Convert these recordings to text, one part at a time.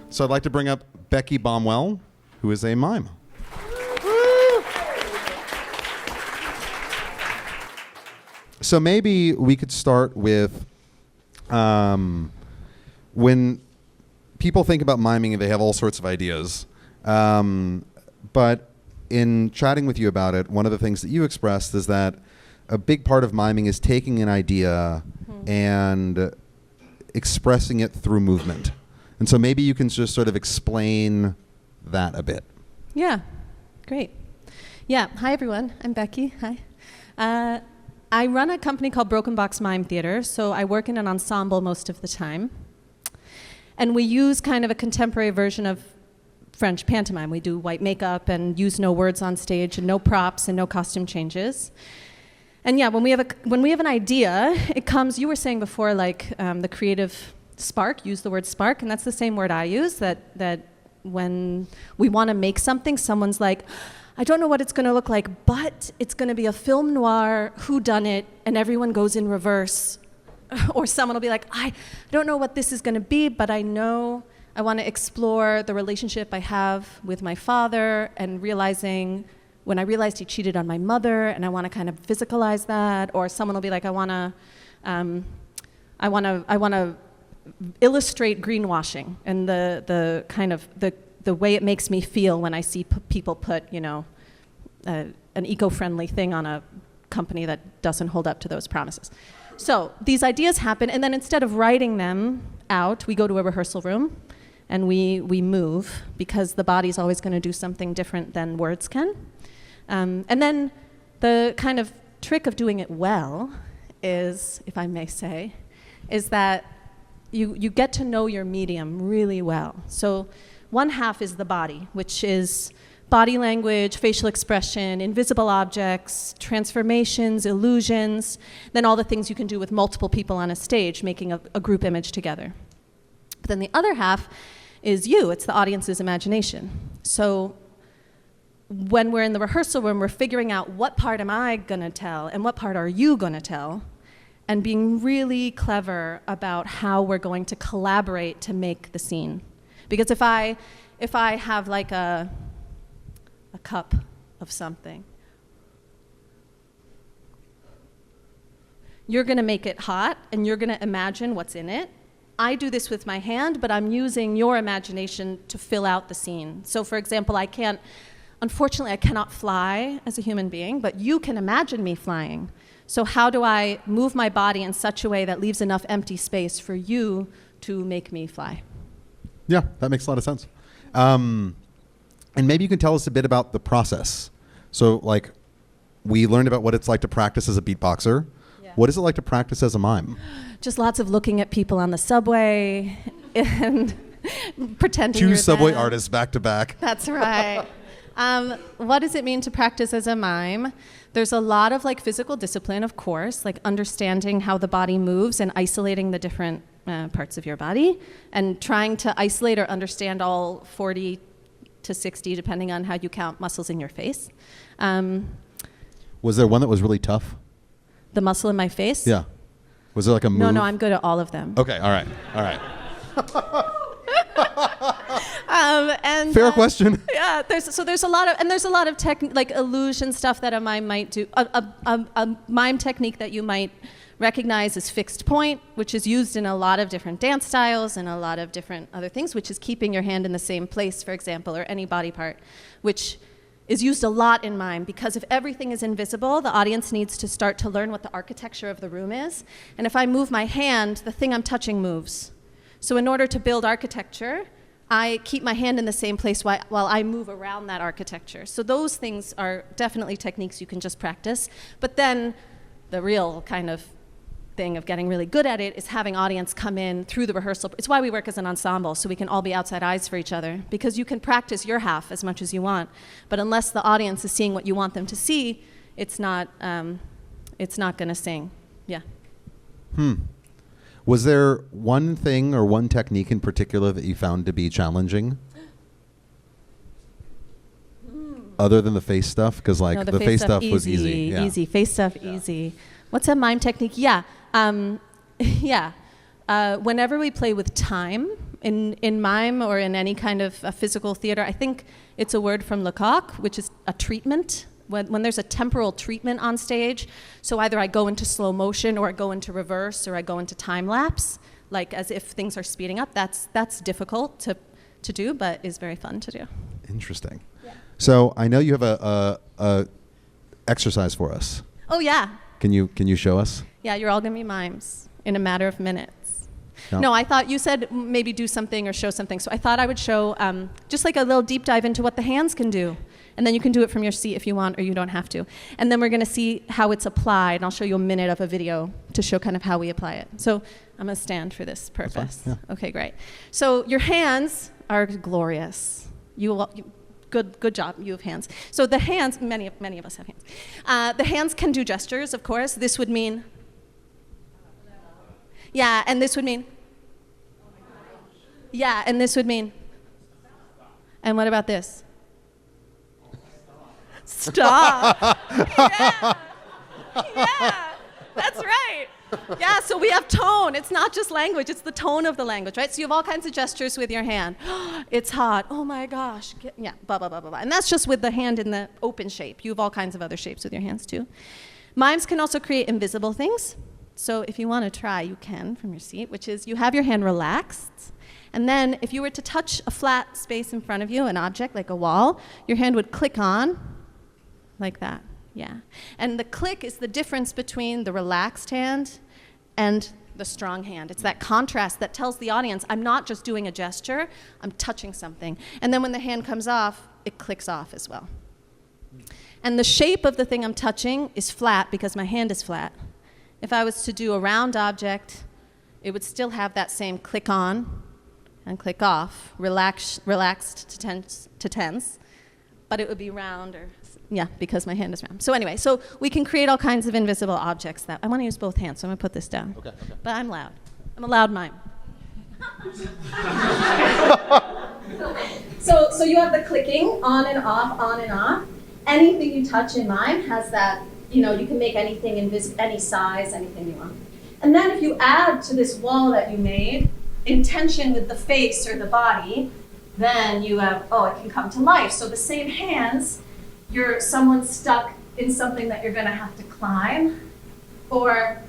So I'd like to bring up Becky Baumwoll, who is a mime. So maybe we could start with when people think about miming, they have all sorts of ideas. But in chatting with you about it, one of the things that you expressed is that a big part of miming is taking an idea and expressing it through movement. And so maybe you can just sort of explain that a bit. Yeah, great. Yeah, hi everyone, I'm Becky, hi. I run a company called Broken Box Mime Theater, so I work in an ensemble most of the time. And we use kind of a contemporary version of French pantomime. We do white makeup and use no words on stage and no props and no costume changes. And yeah, when we have an idea, it comes, you were saying before, like the creative spark, use the word spark, and that's the same word I use, that when we want to make something, someone's like, I don't know what it's going to look like, but it's going to be a film noir, whodunit, and everyone goes in reverse. Or someone will be like, I don't know what this is going to be, but I know I want to explore the relationship I have with my father, and realizing when I realized he cheated on my mother, and I want to kind of physicalize that. Or someone will be like, I want to illustrate greenwashing and the kind of the way it makes me feel when I see people put, an eco-friendly thing on a company that doesn't hold up to those promises. So these ideas happen, and then instead of writing them out, we go to a rehearsal room, and we move, because the body's always going to do something different than words can. And then the kind of trick of doing it well is, if I may say, is that you get to know your medium really well. So one half is the body, which is body language, facial expression, invisible objects, transformations, illusions, then all the things you can do with multiple people on a stage, making a group image together. But then the other half is you, it's the audience's imagination. So when we're in the rehearsal room, we're figuring out what part am I gonna tell and what part are you gonna tell, and being really clever about how we're going to collaborate to make the scene. Because if I have like a cup of something, you're gonna make it hot and you're gonna imagine what's in it. I do this with my hand, but I'm using your imagination to fill out the scene. So for example, unfortunately I cannot fly as a human being, but you can imagine me flying. So how do I move my body in such a way that leaves enough empty space for you to make me fly? Yeah, that makes a lot of sense. And maybe you can tell us a bit about the process. So like, we learned about what it's like to practice as a beatboxer. Yeah. What is it like to practice as a mime? Just lots of looking at people on the subway and pretending Two you're subway them. artists back to back. That's right. What does it mean to practice as a mime? There's a lot of like physical discipline, of course, like understanding how the body moves and isolating the different parts of your body, and trying to isolate or understand all 40 to 60, depending on how you count, muscles in your face. Was there one that was really tough? The muscle in my face? Yeah. Was there like a move? No, I'm good at all of them. Okay, all right. And fair question. Yeah, there's a lot of like illusion stuff that a mime might do. A mime technique that you might recognize as fixed point, which is used in a lot of different dance styles and a lot of different other things, which is keeping your hand in the same place, for example, or any body part, which is used a lot in mime, because if everything is invisible, the audience needs to start to learn what the architecture of the room is. And if I move my hand, the thing I'm touching moves. So in order to build architecture, I keep my hand in the same place while I move around that architecture. So those things are definitely techniques you can just practice. But then the real kind of thing of getting really good at it is having audience come in through the rehearsal. It's why we work as an ensemble, so we can all be outside eyes for each other, because you can practice your half as much as you want, but unless the audience is seeing what you want them to see, it's not going to sing. Yeah. Was there one thing or one technique in particular that you found to be challenging? Other than the face stuff? Because like the face stuff was easy. Yeah. Easy. Face stuff, easy. What's a mime technique? Yeah. Whenever we play with time, In mime or in any kind of physical theater, I think it's a word from Lecoq, which is a treatment. When there's a temporal treatment on stage, so either I go into slow motion or I go into reverse or I go into time lapse, like as if things are speeding up. That's difficult to do, but is very fun to do. Interesting. Yeah. So I know you have a exercise for us. Oh yeah. Can you show us? Yeah, you're all gonna be mimes in a matter of minutes. No. No, I thought you said maybe do something or show something. So I thought I would show just like a little deep dive into what the hands can do. And then you can do it from your seat if you want, or you don't have to. And then we're gonna see how it's applied. And I'll show you a minute of a video to show kind of how we apply it. So I'm gonna stand for this purpose. Yeah. Okay, great. So your hands are glorious. Good job, you have hands. So the hands, many of us have hands. The hands can do gestures, of course. This would mean, yeah, and this would mean, yeah, and this would mean, and what about this? Stop. Yeah, that's right. Yeah, so we have tone. It's not just language, it's the tone of the language, right? So you have all kinds of gestures with your hand. It's hot. Oh my gosh. Yeah, blah, blah, blah, blah, blah. And that's just with the hand in the open shape. You have all kinds of other shapes with your hands too. Mimes can also create invisible things. So if you want to try, you can from your seat, which is you have your hand relaxed. And then if you were to touch a flat space in front of you, an object like a wall, your hand would click on like that. Yeah. And the click is the difference between the relaxed hand and the strong hand. It's that contrast that tells the audience, I'm not just doing a gesture, I'm touching something. And then when the hand comes off, it clicks off as well. And the shape of the thing I'm touching is flat because my hand is flat. If I was to do a round object, it would still have that same click on and click off, relaxed to tense, but it would be round or yeah, because my hand is round. So anyway, so we can create all kinds of invisible objects that, I want to use both hands, so I'm going to put this down. Okay. But I'm loud. I'm a loud mime. So you have the clicking, on and off, on and off. Anything you touch in mime has that, you can make anything any size, anything you want. And then if you add to this wall that you made, in tension with the face or the body, then you have, it can come to life. So the same hands, you're someone stuck in something that you're going to have to climb, or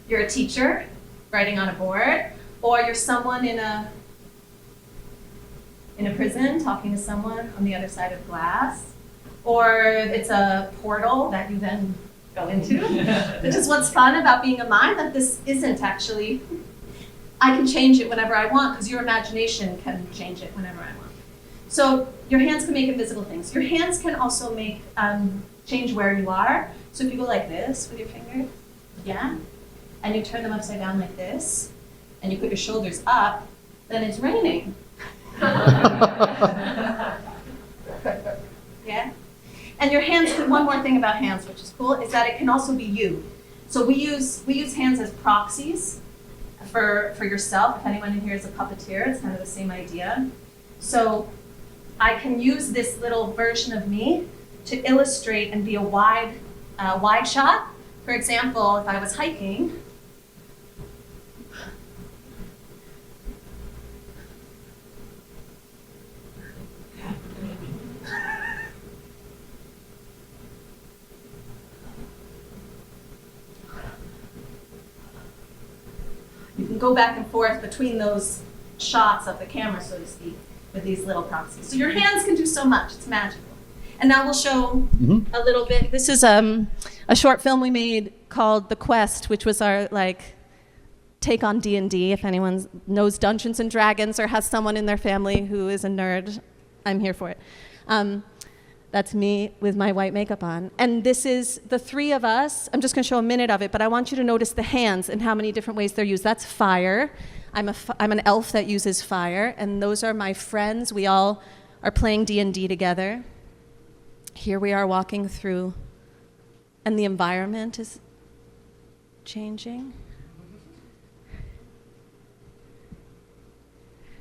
you're a teacher writing on a board, or you're someone in a prison talking to someone on the other side of glass, or it's a portal that you then go into, which is what's fun about being a mime, that this isn't actually, I can change it whenever I want, because your imagination can change it whenever I want. So your hands can make invisible things. Your hands can also make change where you are. So if you go like this with your fingers, yeah, and you turn them upside down like this, and you put your shoulders up, then it's raining. Yeah. And your hands, one more thing about hands, which is cool, is that it can also be you. So we use hands as proxies for yourself. If anyone in here is a puppeteer, it's kind of the same idea. So I can use this little version of me to illustrate and be a wide shot. For example, if I was hiking, you can go back and forth between those shots of the camera, so to speak, with these little proxies. So your hands can do so much. It's magical. And now we'll show a little bit. This is a short film we made called The Quest, which was our take on D&D. If anyone knows Dungeons and Dragons or has someone in their family who is a nerd, I'm here for it. That's me with my white makeup on. And this is the three of us. I'm just going to show a minute of it, but I want you to notice the hands and how many different ways they're used. That's fire. I'm an elf that uses fire, and those are my friends. We all are playing D&D together. Here we are walking through, and the environment is changing.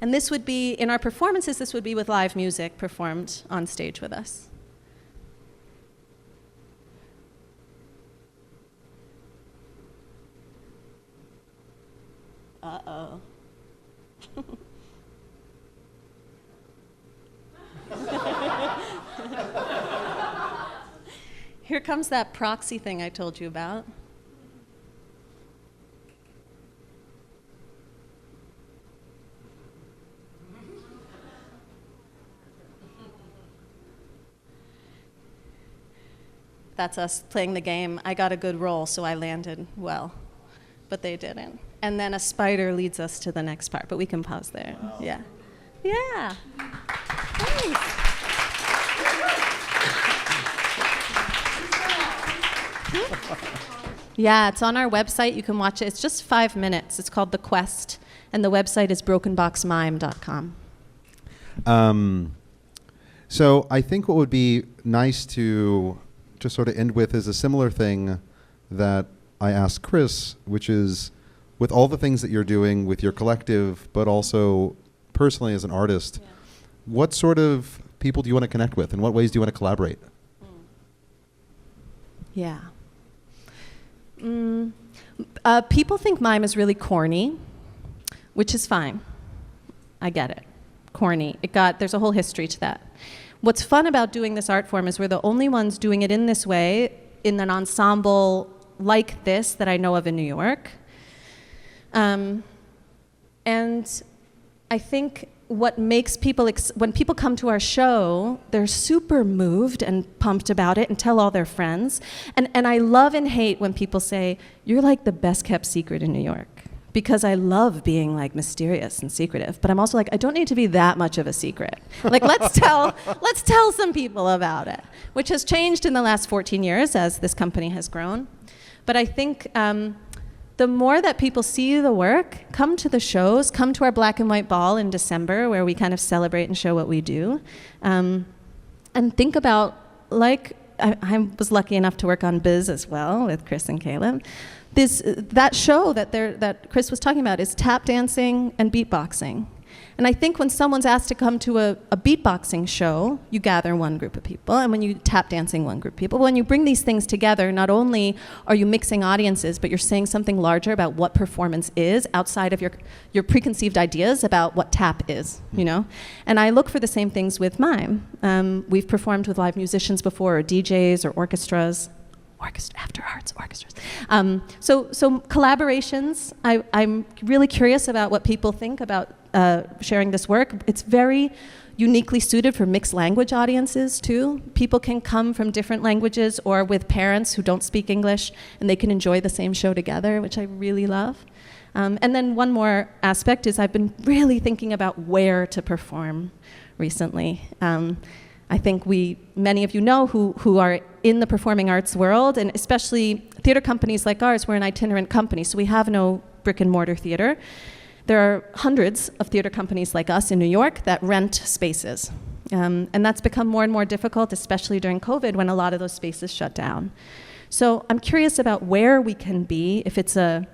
And this would be, in our performances, this would be with live music performed on stage with us. Uh-oh. comes that proxy thing I told you about. That's us playing the game. I got a good roll, so I landed well, but they didn't. And then a spider leads us to the next part, but we can pause there. Wow. Yeah. Yeah. Thanks. Yeah, it's on our website. You can watch it. It's just 5 minutes. It's called The Quest, and the website is brokenboxmime.com. So I think what would be nice to just sort of end with is a similar thing that I asked Chris, which is with all the things that you're doing with your collective, but also personally as an artist, what sort of people do you want to connect with? In what ways do you want to collaborate? Yeah. People think mime is really corny, which is fine. I get it. Corny. There's a whole history to that. What's fun about doing this art form is we're the only ones doing it in this way, in an ensemble like this that I know of in New York. And I think what makes people, when people come to our show, they're super moved and pumped about it and tell all their friends. And I love and hate when people say, you're like the best kept secret in New York. Because I love being like mysterious and secretive, but I'm also like, I don't need to be that much of a secret. Like, let's tell some people about it, which has changed in the last 14 years as this company has grown. But I think the more that people see the work, come to the shows, come to our black and white ball in December, where we kind of celebrate and show what we do, and think about, like, I was lucky enough to work on Biz as well with Chris and Caleb. That show that Chris was talking about is tap dancing and beatboxing. And I think when someone's asked to come to a beatboxing show, you gather one group of people, and when you tap dancing, one group of people. When you bring these things together, not only are you mixing audiences, but you're saying something larger about what performance is outside of your preconceived ideas about what tap is, you know? And I look for the same things with mime. We've performed with live musicians before, or DJs, or orchestras. After Arts orchestras. So collaborations, I'm really curious about what people think about sharing this work. It's very uniquely suited for mixed language audiences too. People can come from different languages or with parents who don't speak English, and they can enjoy the same show together, which I really love. And then one more aspect is I've been really thinking about where to perform recently. I think many of you know who are in the performing arts world, and especially theater companies like ours, we're an itinerant company, so we have no brick and mortar theater. There are hundreds of theater companies like us in New York that rent spaces. And that's become more and more difficult, especially during COVID when a lot of those spaces shut down. So I'm curious about where we can be, if it's a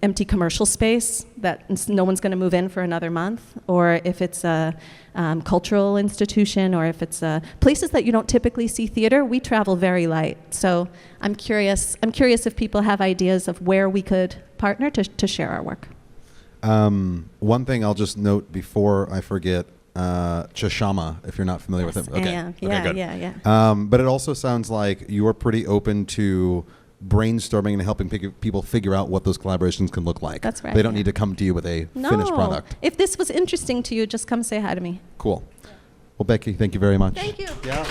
empty commercial space that no one's going to move in for another month, or if it's a cultural institution, or if it's places that you don't typically see theater. We travel very light, so I'm curious if people have ideas of where we could partner to share our work. One thing I'll just note before I forget, Chashama, if you're not familiar with it. Okay. Yeah. But it also sounds like you're pretty open to brainstorming and helping people figure out what those collaborations can look like. That's right. They don't need to come to you with a finished product. If this was interesting to you, just come say hi to me. Cool. Well, Becky, thank you very much. Thank you. Yeah.